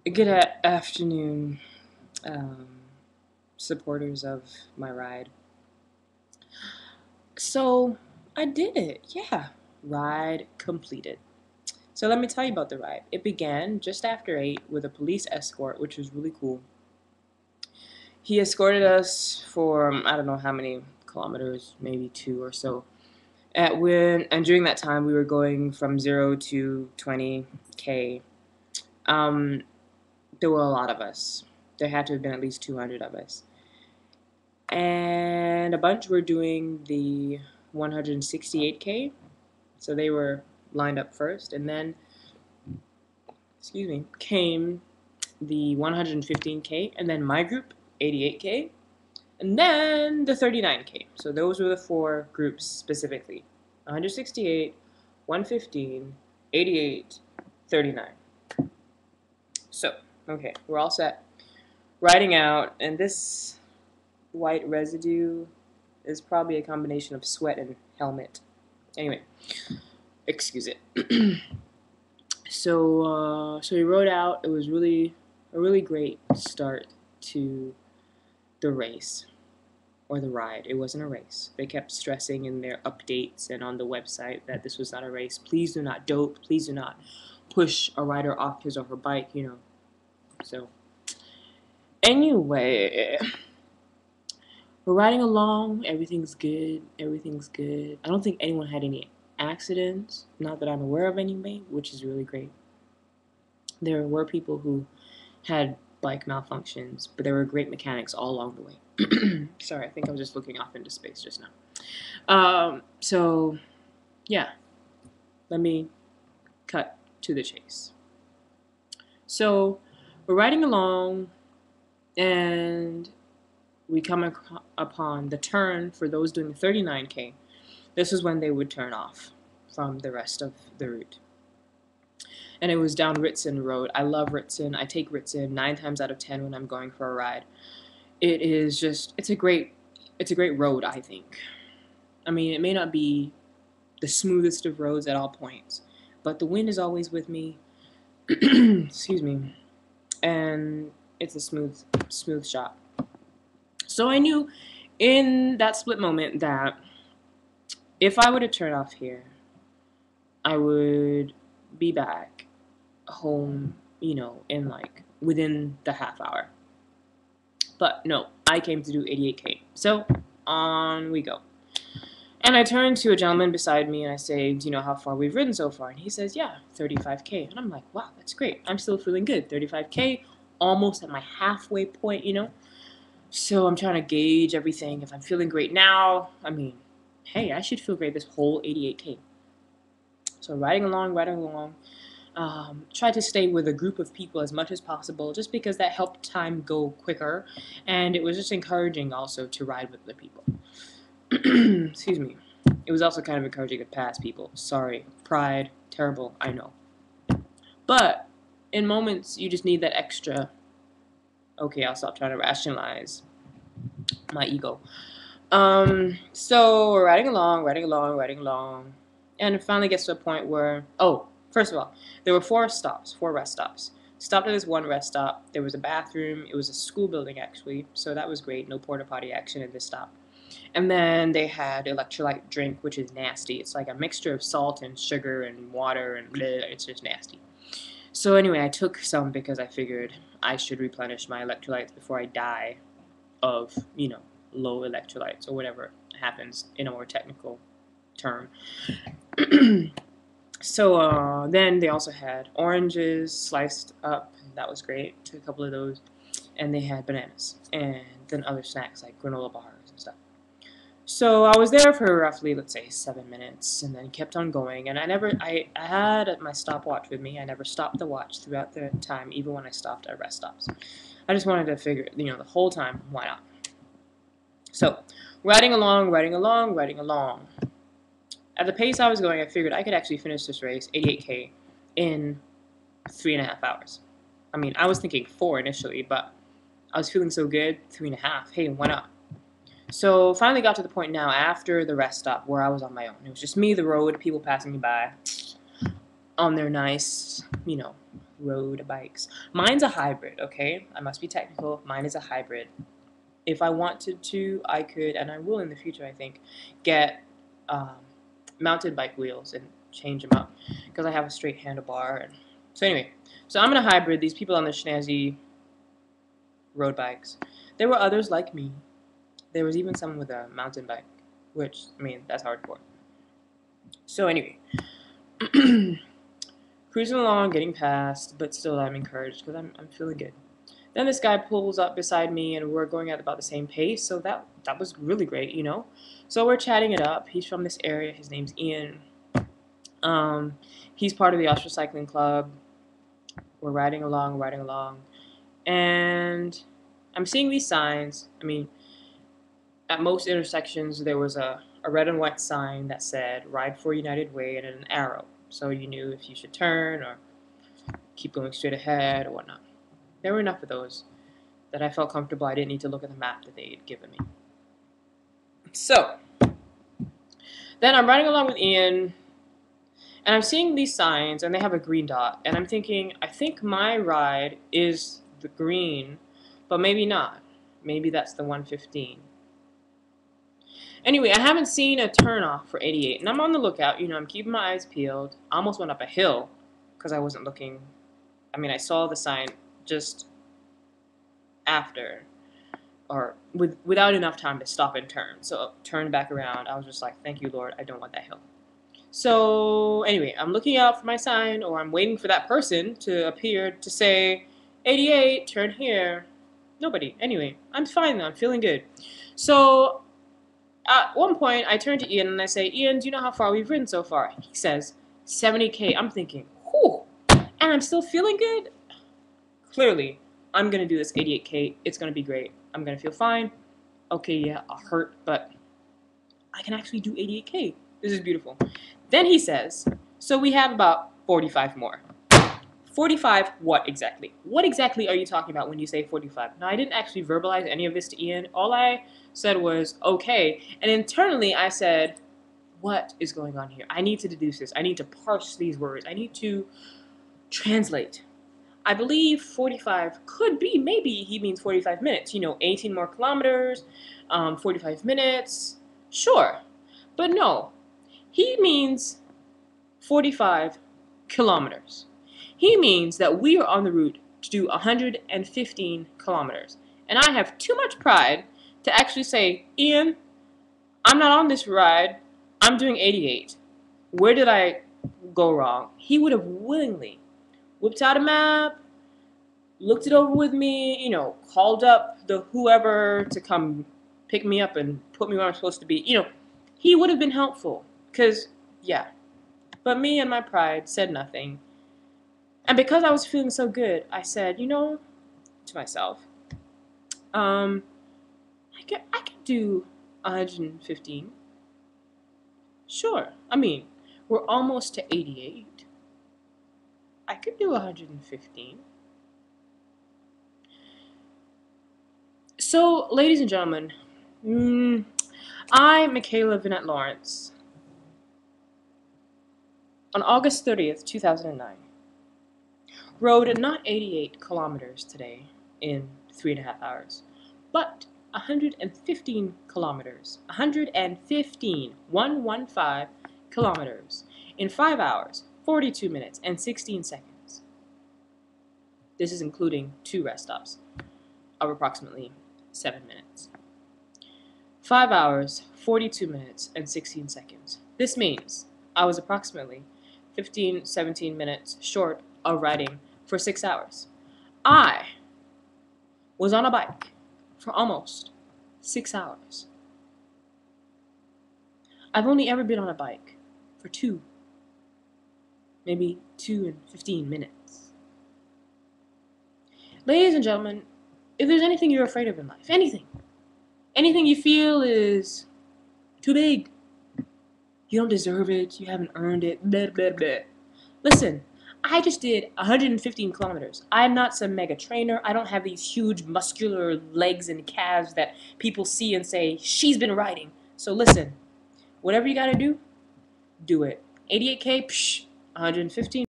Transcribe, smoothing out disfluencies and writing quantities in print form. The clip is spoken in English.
Good afternoon, um, supporters of my ride. So, I did it. Yeah. Ride completed. So, let me tell you about the ride. It began just after 8 with a police escort, which was really cool. He escorted us for I don't know how many kilometers, maybe 2 or so. And during that time, we were going from 0 to 20K. Um, there were a lot of us. There had to have been at least 200 of us. And a bunch were doing the 168K, so they were lined up first, and then, excuse me, came the 115K, and then my group, 88K, and then the 39K. So those were the four groups specifically: 168, 115, 88, 39. So, okay, we're all set. Riding out, and this white residue is probably a combination of sweat and helmet. Anyway, excuse it. So we rode out. It was a really great start to the race or the ride. It wasn't a race. They kept stressing in their updates and on the website that this was not a race. Please do not dope. Please do not push a rider off his or her bike. So anyway, we're riding along. Everything's good. Everything's good. I don't think anyone had any accidents. Not that I'm aware of anyway, which is really great. There were people who had bike malfunctions, but there were great mechanics all along the way. Sorry, I think I was just looking off into space just now. So, yeah, let me cut to the chase. So, we're riding along, and we come upon the turn for those doing 39K. This is when they would turn off from the rest of the route. And it was down Ritson Road. I love Ritson. I take Ritson 9 times out of 10 when I'm going for a ride. It is just it's a great road, I think. I mean, it may not be the smoothest of roads at all points, but the wind is always with me. Excuse me. And it's a smooth shot. So I knew in that split moment that if I were to turn off here, I would be back home, in like within the half hour. But no, I came to do 88K. So on we go. And I turn to a gentleman beside me and I say, do you know how far we've ridden so far? And he says, yeah, 35K. And I'm like, wow, that's great. I'm still feeling good. 35K, almost at my halfway point. So I'm trying to gauge everything. If I'm feeling great now, I mean, hey, I should feel great this whole 88K. So riding along, tried to stay with a group of people as much as possible just because that helped time go quicker. And it was just encouraging also to ride with other people. Excuse me. It was also kind of encouraging to pass people. Sorry. Pride. Terrible. I know. But in moments, you just need that extra. Okay, I'll stop trying to rationalize my ego. So we're riding along. And it finally gets to a point where, first of all, there were four rest stops. Stopped at this one rest stop. There was a bathroom. It was a school building, actually. So that was great. No porta potty action at this stop. And then they had electrolyte drink, which is nasty. It's like a mixture of salt and sugar and water and bleh, it's just nasty. So anyway, I took some because I figured I should replenish my electrolytes before I die of, low electrolytes or whatever happens in a more technical term. So then they also had oranges sliced up. That was great. Took a couple of those. And they had bananas. And then other snacks like granola bars and stuff. So I was there for roughly, let's say, 7 minutes, and then kept on going. And I had my stopwatch with me. I never stopped the watch throughout the time, even when I stopped at rest stops. I just wanted to figure, the whole time, why not? So, riding along. At the pace I was going, I figured I could actually finish this race, 88K, in 3.5 hours. I mean, I was thinking 4 initially, but I was feeling so good, 3.5. Hey, why not? So finally got to the point now after the rest stop where I was on my own. It was just me, the road, people passing me by. on their nice, road bikes. Mine's a hybrid, okay? I must be technical. Mine is a hybrid. If I wanted to, I could, and I will in the future, I think, get um, mountain bike wheels and change them up because I have a straight handlebar. And so anyway, so I'm in a hybrid. These people on the schnazzy road bikes. There were others like me. There was even someone with a mountain bike, which, I mean, that's hardcore. So anyway, cruising along, getting past, but still I'm encouraged because I'm feeling good. Then this guy pulls up beside me, and we're going at about the same pace, so that was really great, So we're chatting it up. He's from this area. His name's Ian. He's part of the Austria Cycling Club. We're riding along, and I'm seeing these signs. I mean, at most intersections, there was a red and white sign that said, "Ride for United Way," and an arrow, so you knew if you should turn or keep going straight ahead or whatnot. There were enough of those that I felt comfortable. I didn't need to look at the map that they had given me. So then I'm riding along with Ian, and I'm seeing these signs, and they have a green dot, and I'm thinking, I think my ride is the green, but maybe not. Maybe that's the 115. Anyway, I haven't seen a turnoff for 88, and I'm on the lookout. I'm keeping my eyes peeled. I almost went up a hill because I wasn't looking. I mean, I saw the sign just after, or without enough time to stop and turn. So turned back around. I was just like, thank you, Lord. I don't want that hill. So anyway, I'm looking out for my sign, or I'm waiting for that person to appear to say, 88, turn here. Nobody. Anyway, I'm fine though. I'm feeling good. So at one point, I turn to Ian and I say, Ian, do you know how far we've ridden so far? He says, 70K. I'm thinking, whew, and I'm still feeling good? Clearly, I'm going to do this 88K. It's going to be great. I'm going to feel fine. Okay, yeah, I'll hurt, but I can actually do 88K. This is beautiful. Then he says, so we have about 45 more. 45 what exactly? What exactly are you talking about when you say 45? Now, I didn't actually verbalize any of this to Ian. All I said was, okay. And internally, I said, what is going on here? I need to deduce this. I need to parse these words. I need to translate. I believe 45 could be, maybe he means 45 minutes. 18 more kilometers, 45 minutes. Sure. But no, he means 45 kilometers. He means that we are on the route to do 115 kilometers. And I have too much pride to actually say, Ian, I'm not on this ride. I'm doing 88. Where did I go wrong? He would have willingly whipped out a map, looked it over with me, called up the whoever to come pick me up and put me where I'm supposed to be. He would have been helpful. Because, yeah. But me and my pride said nothing. And because I was feeling so good, I said, to myself, I could do 115. Sure. I mean, we're almost to 88. I could do 115. So, ladies and gentlemen, I, Michaela Vinette Lawrence, on August 30th, 2009, rode not 88 kilometers today in 3.5 hours, but 115 kilometers. 115 kilometers in 5 hours, 42 minutes, and 16 seconds. This is including 2 rest stops of approximately 7 minutes. 5 hours, 42 minutes, and 16 seconds. This means I was approximately 15, 17 minutes short of riding for 6 hours. I was on a bike for almost 6 hours. I've only ever been on a bike for 2, maybe 2 and 15 minutes. Ladies and gentlemen, if there's anything you're afraid of in life, anything you feel is too big, you don't deserve it, you haven't earned it, blah, blah, blah. Listen, I just did 115 kilometers. I'm not some mega trainer. I don't have these huge muscular legs and calves that people see and say, she's been riding. So listen, whatever you gotta do, do it. 88K, 115.